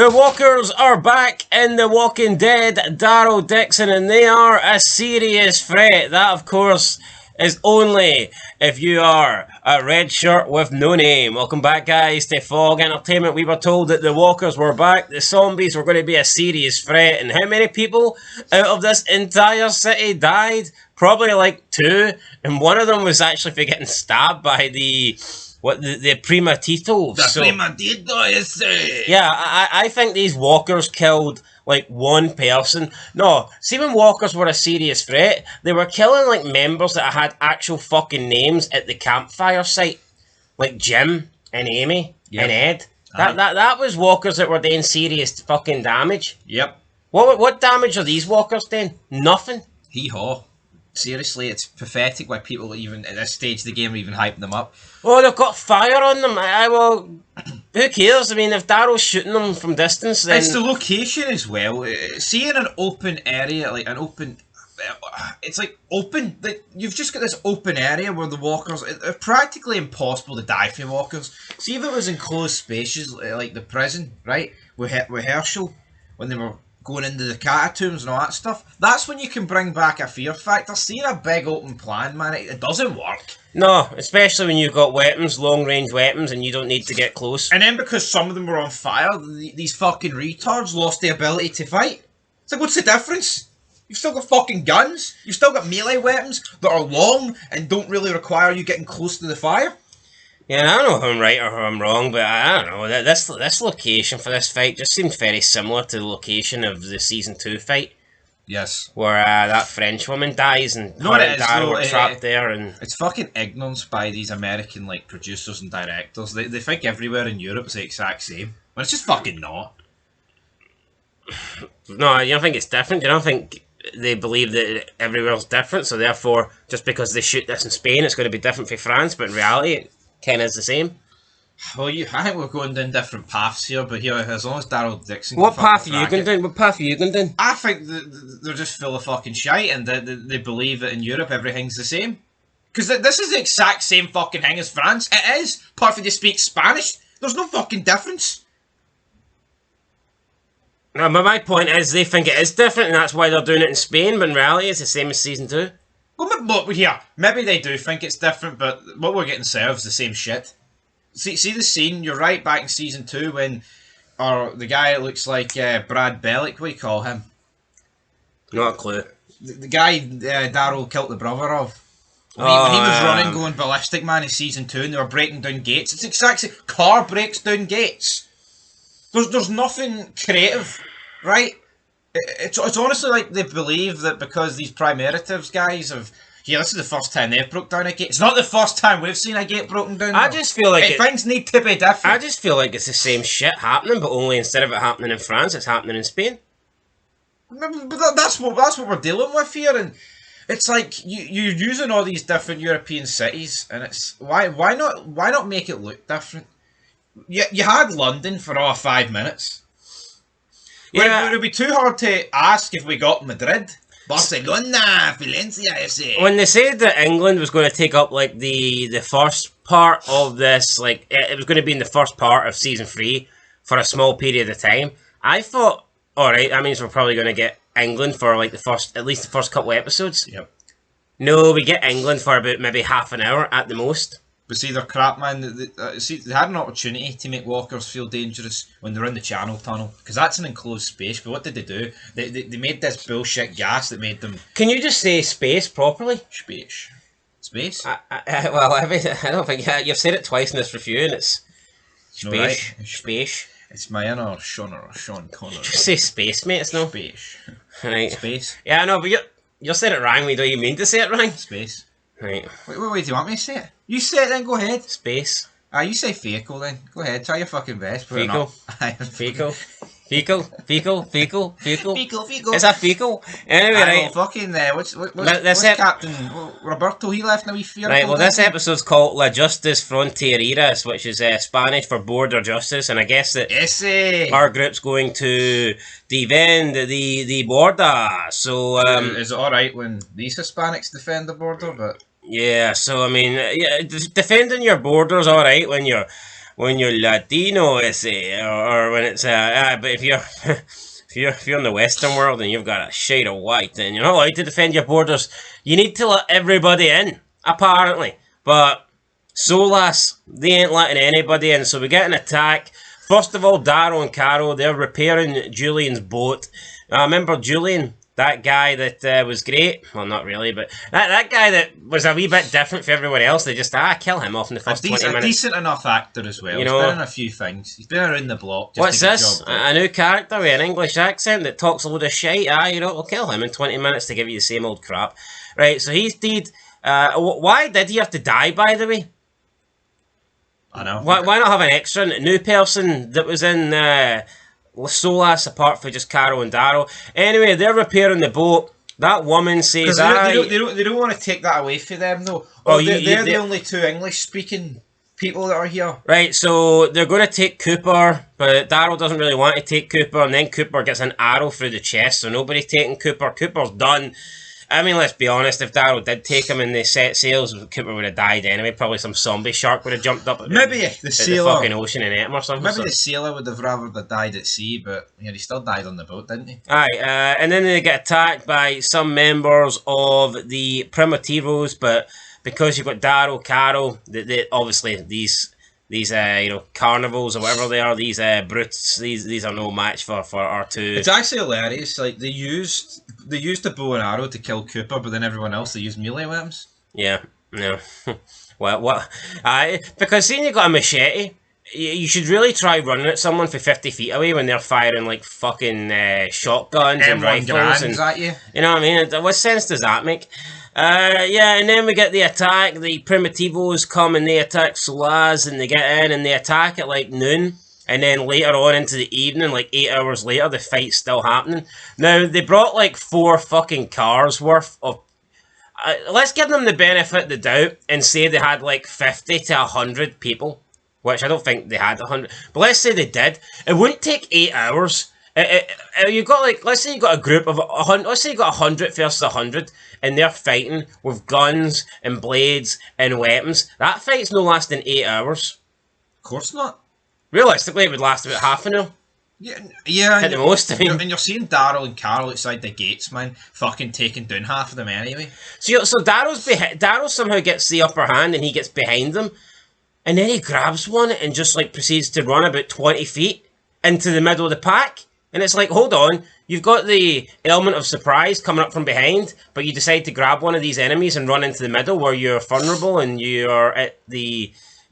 The Walkers are back in The Walking Dead, Daryl Dixon, and they are a serious threat. That, of course, is only if you are a red shirt with no name. Welcome back, guys, to Fog Entertainment. We were told that the Walkers were back, the zombies were going to be a serious threat, and how many people out of this entire city died? Probably like 2, and one of them was actually for getting stabbed by the Primatito. Primatito, you say? Yeah, I think these walkers killed like one person. No, see, when walkers were a serious threat, they were killing like members that had actual fucking names at the campfire site, like Jim and Amy and Ed. That was walkers that were doing serious fucking damage. Yep. What damage are these walkers doing? Nothing. Hee-haw. Seriously, it's pathetic why people even at this stage of the game are even hyping them up. Oh, they've got fire on them. Well, who cares? I mean, if Daryl's shooting them from distance, then... It's the location as well. See, in an open area, like an open... It's like open. Like, you've just got this open area where the walkers... It's practically impossible to die from walkers. See, if it was enclosed spaces, like the prison, right? With Herschel, when they were going into the catacombs and all that stuff, that's when you can bring back a fear factor. Seeing a big open plan, man, it doesn't work. No, especially when you've got weapons, long-range weapons, and you don't need to get close. And then because some of them were on fire, these fucking retards lost the ability to fight. It's like, what's the difference? You've still got fucking guns. You've still got melee weapons that are long and don't really require you getting close to the fire. Yeah, I don't know if I'm right or if I'm wrong, but I don't know. This location for this fight just seemed very similar to the location of the Season 2 fight. Yes. Where that French woman dies and Daryl are trapped there. And it's fucking ignorance by these American like producers and directors. They think everywhere in Europe is the exact same. But it's just fucking not. No, you don't think it's different? You don't think they believe that everywhere's different, so therefore, just because they shoot this in Spain, it's going to be different for France, but in reality, it kind of is the same? Well, I think we're going down different paths here, but here, as long as Daryl Dixon... What path are you going down? What path are you going down? I think they're just full of fucking shite, and they believe that in Europe everything's the same. Because this is the exact same fucking thing as France. It is, apart from they speak Spanish. There's no fucking difference. No, but my point is they think it is different, and that's why they're doing it in Spain, but in reality it's the same as Season 2. Well, look, here, maybe they do think it's different, but what we're getting served is the same shit. See the scene, you're right, back in Season 2 when the guy that looks like Brad Bellick, what do you call him? Not a clue. The guy Daryl killed the brother of. When he was running, going ballistic, man, in Season 2, and they were breaking down gates. It's exactly... Car breaks down gates. There's nothing creative, right? It's honestly like they believe that because these Primeritives guys have... Yeah, this is the first time they've broke down a gate. It's not the first time we've seen a gate broken down. I just feel like... Things need to be different. I just feel like it's the same shit happening, but only instead of it happening in France, it's happening in Spain. But that's what we're dealing with here, and it's like you're using all these different European cities, and it's... Why not make it look different? You had London for 5 minutes. Yeah. Would it be too hard to ask if we got Madrid? Barcelona, Valencia, I say. When they said that England was going to take up like the first part of this, like it was going to be in the first part of Season 3 for a small period of time, I thought, alright, that means we're probably going to get England for like at least the first couple of episodes. Yep. No, we get England for about maybe half an hour at the most. But see, they're crap, man. They had an opportunity to make walkers feel dangerous when they're in the Channel Tunnel, because that's an enclosed space. But what did they do? They made this bullshit gas that made them... Can you just say space properly? Space. Space? Well, I don't think... You've said it twice in this review, and it's... Space. No, right? Space. It's my inner Sean Connor. Just say space, mate. It's no... Space. Right. Space. Yeah, I know, but you said it wrong. We don't even mean to say it wrong. Space. Right. Wait, do you want me to say it? You say it then, go ahead. Space. You say fecal then. Go ahead, try your fucking best. Fecal. Fecal. Fecal. Fecal. Fecal. Fecal. Fecal. Is that fecal? Anyway, right. Fucking what's Captain Roberto? He left now. Right. Well, this episode's called La Justice Fronteriza, which is Spanish for border justice, and I guess that our group's going to defend the border. So, is it all right when these Hispanics defend the border? But yeah. So I mean, yeah, defending your border's all right when when you're Latino, or when it's but if you're if you're in the Western world and you've got a shade of white and you're not allowed to defend your borders, you need to let everybody in, apparently. But Solas, they ain't letting anybody in, so we get an attack. First of all, Daryl and Carol, they're repairing Julian's boat. I remember Julian, that guy that was great. Well, not really, but that guy that was a wee bit different for everyone else. They just, kill him off in the first 20 minutes. A decent enough actor as well. You He's know, been in a few things. He's been around the block. Just what's this? A new character with an English accent that talks a load of shite? We'll kill him in 20 minutes to give you the same old crap. Right, so he's dead. Why did he have to die, by the way? I know. Why not have an extra new person that was in Solas apart from just Carol and Daryl? Anyway, they're repairing the boat. That woman says, they don't want to take that away from them, though. They're the only two English-speaking people that are here. Right, so they're going to take Cooper, but Daryl doesn't really want to take Cooper, and then Cooper gets an arrow through the chest, so nobody's taking Cooper. Cooper's done. I mean, let's be honest, if Daryl did take him and they set sails, Cooper would have died anyway. Probably some zombie shark would have jumped up maybe the sailor, the fucking ocean and ate him or something. Maybe the sailor would have rather died at sea, but he still died on the boat, didn't he? Aye, and then they get attacked by some members of the Primitivos, but because you've got Daryl, Carol, they obviously these carnivals or whatever they are, these brutes, these are no match for our two. It's actually hilarious. Like they used the bow and arrow to kill Cooper, but then everyone else they used melee weapons. Yeah, no. what? Because seeing you got a machete, you should really try running at someone for 50 feet away when they're firing like fucking shotguns and rifles and at you. You know what I mean? What sense does that make? And then we get the attack. The Primitivos come and they attack Solas, and they get in and they attack at like noon. And then later on into the evening, like 8 hours later, the fight's still happening. Now, they brought like 4 fucking cars worth of... let's give them the benefit of the doubt and say they had like 50 to 100 people. Which I don't think they had 100. But let's say they did. It wouldn't take 8 hours. You got like, let's say you got a group of 100. Let's say you got 100 versus 100, and they're fighting with guns and blades and weapons. That fight's no lasting 8 hours. Of course not. Realistically, it would last about half an hour. Yeah. At the most, I mean. And you're seeing Daryl and Carol outside the gates, man, fucking taking down half of them anyway. So Daryl somehow gets the upper hand, and he gets behind them, and then he grabs one and just like proceeds to run about 20 feet into the middle of the pack. And it's like, hold on, you've got the element of surprise coming up from behind, but you decide to grab one of these enemies and run into the middle where you're vulnerable and you're at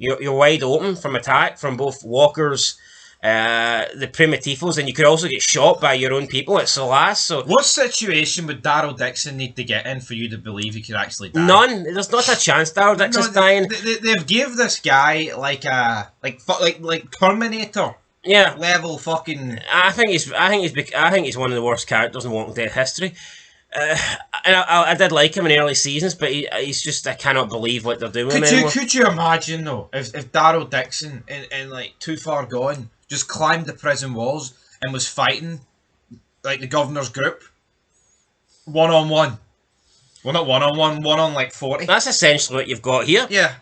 you're wide open from attack from both walkers, the Primitivos, and you could also get shot by your own people at Solas. So what situation would Daryl Dixon need to get in for you to believe he could actually die? None. There's not a chance Daryl Dixon's dying. They've give this guy like Terminator. Yeah, level fucking. I think he's one of the worst characters in Walking Dead history. And I did like him in early seasons, but he's just, I cannot believe what they're doing. Could you imagine though if Daryl Dixon in like Too Far Gone just climbed the prison walls and was fighting like the governor's group 1-on-1? Well, not 1-on-1, 1 on like 40. That's essentially what you've got here. Yeah,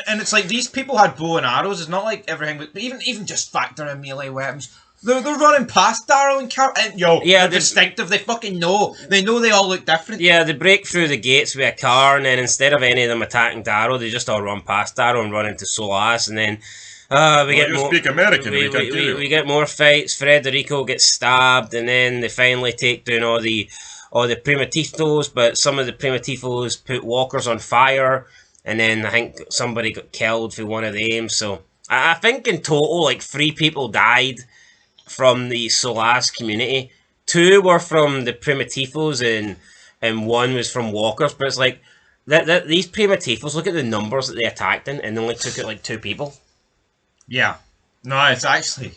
and it's like these people had bow and arrows. It's not like everything, but even just factor in melee weapons. They're running past Daryl and Carol, and they're distinctive. They fucking know. They know they all look different. Yeah, they break through the gates with a car, and then instead of any of them attacking Daryl, they just all run past Daryl and run into Solas, and then we get more. Speak American. We get more fights. Federico gets stabbed, and then they finally take down all the Primitivos, but some of the Primitivos put walkers on fire, and then I think somebody got killed for one of them. So I think in total, like 3 people died from the Solas community. 2 were from the Primitivos, and 1 was from walkers. But it's like these Primitivos, look at the numbers that they attacked in, and they only took out like 2 people. Yeah. No, it's actually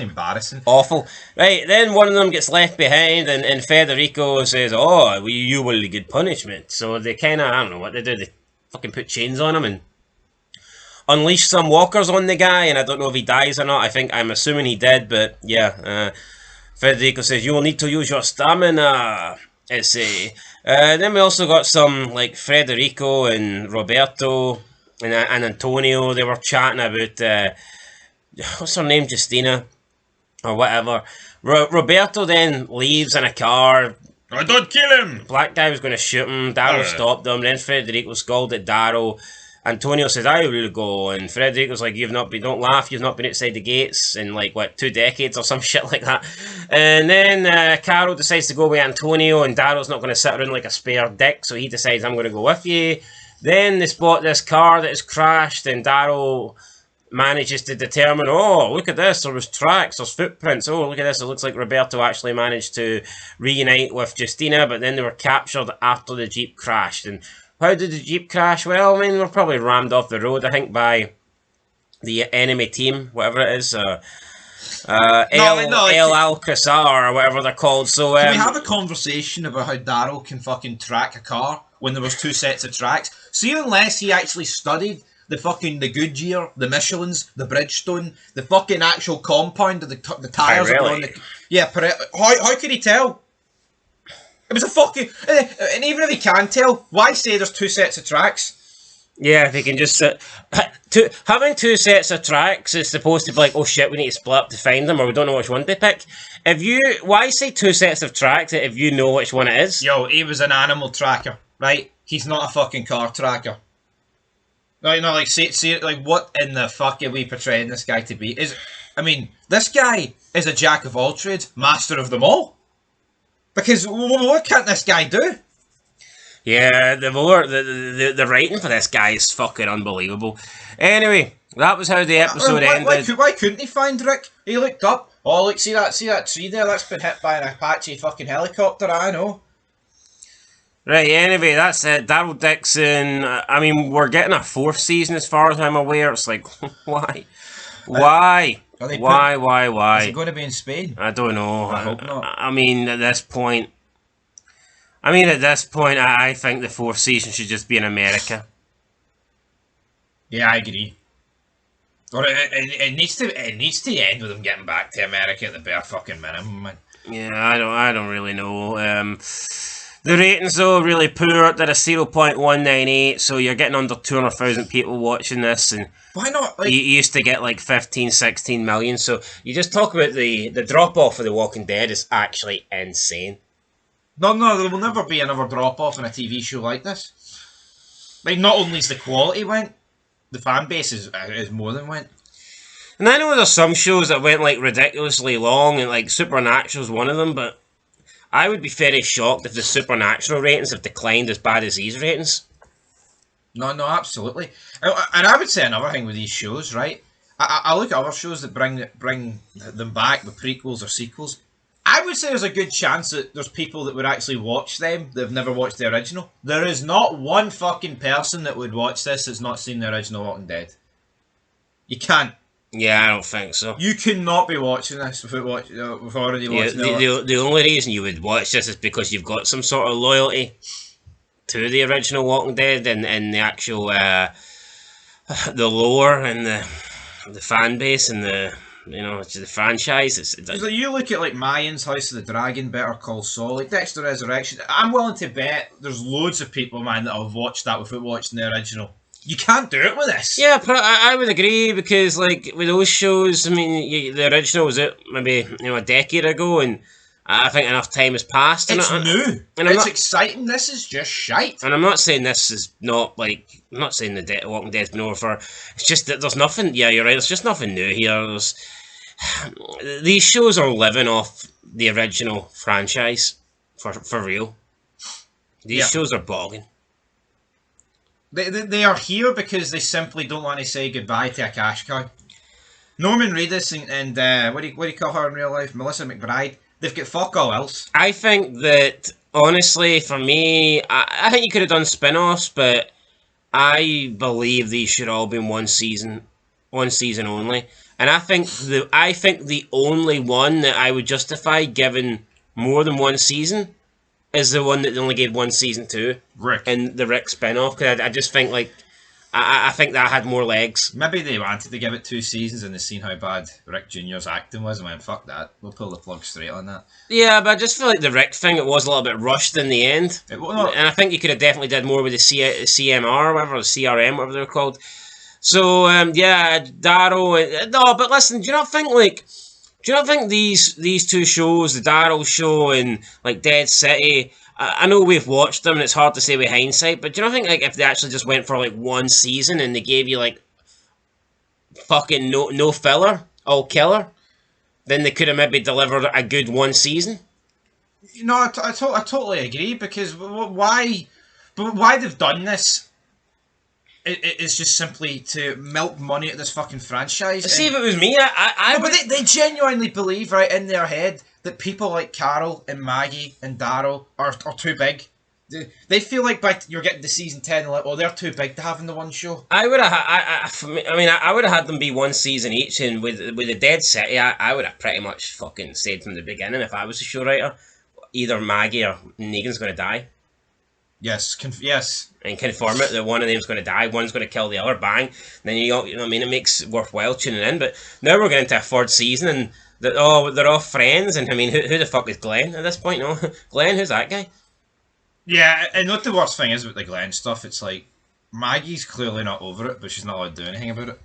embarrassing. Awful. Right, then one of them gets left behind, and Federico says, "Oh, you will get punishment." So they kind of, I don't know what they do. They fucking put chains on him and unleash some walkers on the guy, and I don't know if he dies or not. I'm assuming he did, but yeah. Federico says, "You will need to use your stamina." Then we also got some like Federico and Roberto and Antonio. They were chatting about what's her name, Justina or whatever. Roberto then leaves in a car. I don't kill him. Black guy was going to shoot him. Daryl stopped him. Then Federico scolded Daryl. Antonio says, "I will go," and Federico's like, don't laugh, you've not been outside the gates in like, what, 2 decades or some shit like that. And then Carol decides to go with Antonio, and Daryl's not going to sit around like a spare dick, so he decides, I'm going to go with you. Then they spot this car that has crashed, and Daryl manages to determine, oh, look at this, there was tracks, there's footprints, oh, look at this, it looks like Roberto actually managed to reunite with Justina, but then they were captured after the Jeep crashed. And how did the Jeep crash? Well, I mean, they were probably rammed off the road, I think, by the enemy team, whatever it is, El Alcazar, or whatever they're called. So can we have a conversation about how Daryl can fucking track a car when there was 2 sets of tracks? See, unless he actually studied the Goodyear, the Michelins, the Bridgestone, the fucking actual compound of the tyres. Really? That were on the, yeah, how could he tell? It was a fucking... And even if he can tell, why say there's 2 sets of tracks? Yeah, they can just... having 2 sets of tracks is supposed to be like, oh shit, we need to split up to find them, or we don't know which one to pick. Why say 2 sets of tracks if you know which one it is? Yo, he was an animal tracker, right? He's not a fucking car tracker. Like, no, like, see, like, what in the fuck are we portraying this guy to be? I mean, this guy is a jack of all trades, master of them all. Because what can't this guy do? Yeah, the writing for this guy is fucking unbelievable. Anyway, that was how the episode ended. Why couldn't he find Rick? He looked up. Oh, look, see that tree there? That's been hit by an Apache fucking helicopter. I know. Right, anyway, that's it. Daryl Dixon. I mean, we're getting a 4th season as far as I'm aware. It's like, why? Why? Why? Is it going to be in Spain? I don't know. I hope not. I mean, at this point, I think the 4th season should just be in America. Yeah, I agree. Or it needs to end with them getting back to America at the bare fucking minimum, man. Yeah, I don't really know. The ratings, though, really poor. They're a 0.198, so you're getting under 200,000 people watching this, and why not? Like, you used to get like 15, 16 million, so you just talk about the drop-off of The Walking Dead is actually insane. No, there will never be another drop-off in a TV show like this. Like, not only is the quality went, the fan base is more than went. And I know there's some shows that went like ridiculously long, and like Supernatural's one of them, but I would be very shocked if the Supernatural ratings have declined as bad as these ratings. No, absolutely. And I would say another thing with these shows, right? I look at other shows that bring them back with prequels or sequels. I would say there's a good chance that there's people that would actually watch them that have never watched the original. There is not one fucking person that would watch this that's not seen the original Walking Dead. You can't. Yeah, I don't think so. You cannot be watching this without already watching it. The only reason you would watch this is because you've got some sort of loyalty to the original Walking Dead and the actual the lore and the fan base and the franchise. It's like you look at like Mayans, House of the Dragon, Better Call Saul, like Dexter Resurrection. I'm willing to bet there's loads of people, man, that have watched that without watching the original. You can't do it with this. Yeah, I would agree, because like with those shows, I mean, the original was out maybe a decade ago, and I think enough time has passed. It's new. And it's exciting. This is just shite. And I'm not saying this is not like... I'm not saying the Walking Dead's been over for... It's just that there's nothing... Yeah, you're right. There's just nothing new here. These shows are living off the original franchise. For real. These shows are bogging. They are here because they simply don't want to say goodbye to a cash cow. Norman Reedus and what do you call her in real life? Melissa McBride. They've got fuck all else. I think that, honestly, for me, I think you could have done spin-offs, but I believe these should all be in one season only. And I think the only one that I would justify giving more than one season is the one that they only gave one season to. Rick. And the Rick spin-off, because I just think, like, I think that had more legs. Maybe they wanted to give it 2 seasons and they've seen how bad Rick Jr.'s acting was and went, fuck that, we'll pull the plug straight on that. Yeah, but I just feel like the Rick thing, it was a little bit rushed in the end. And I think you could have definitely did more with the CMR or whatever, or CRM, whatever they're called. So yeah, Daryl. No, but listen, do you not think these two shows, the Daryl show and like Dead City? I know we've watched them, and it's hard to say with hindsight. But do you not think like if they actually just went for like one season and they gave you like fucking no filler, all killer, then they could have maybe delivered a good one season. No, I totally agree because why? But why they've done this? It's just simply to milk money at this fucking franchise. See, if it was me, I no, but they genuinely believe right in their head that people like Carol and Maggie and Daryl are too big. They feel like you're getting to season 10 and like, oh, they're too big to have in the one show. I would have. I would have had them be one season each, and with the Dead City, I would have pretty much fucking said from the beginning if I was a show writer, either Maggie or Negan's going to die. Yes, yes. And confirm it that one of them's going to die, one's going to kill the other, bang. Then you know what I mean, it makes it worthwhile tuning in. But now we're getting into a third season, and they're all friends. And I mean, who the fuck is Glenn at this point? No, Glenn, who's that guy? Yeah, and what the worst thing is with the Glenn stuff, it's like Maggie's clearly not over it, but she's not allowed to do anything about it.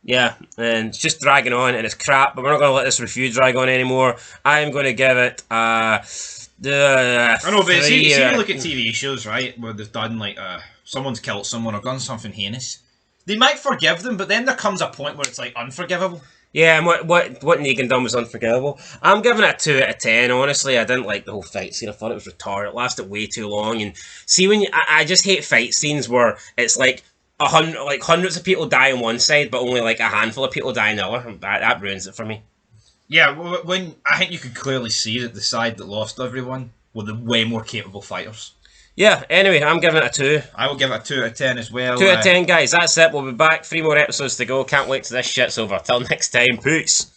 Yeah, and it's just dragging on, and it's crap. But we're not going to let this review drag on anymore. I'm going to give it I know, but see, you look at TV shows, right, where they've done like someone's killed someone or done something heinous. They might forgive them, but then there comes a point where it's like unforgivable. Yeah, and what Negan done was unforgivable. I'm giving it a 2 out of 10. Honestly, I didn't like the whole fight scene. I thought it was retarded. It lasted way too long. And see, I just hate fight scenes where it's like hundreds of people die on one side, but only like a handful of people die on the other. That ruins it for me. Yeah, when I think you could clearly see that the side that lost everyone were the way more capable fighters. Yeah, anyway, I'm giving it a 2. I will give it a 2 out of 10 as well. 2 out of 10, guys. That's it. We'll be back. 3 more episodes to go. Can't wait till this shit's over. Till next time. Peace.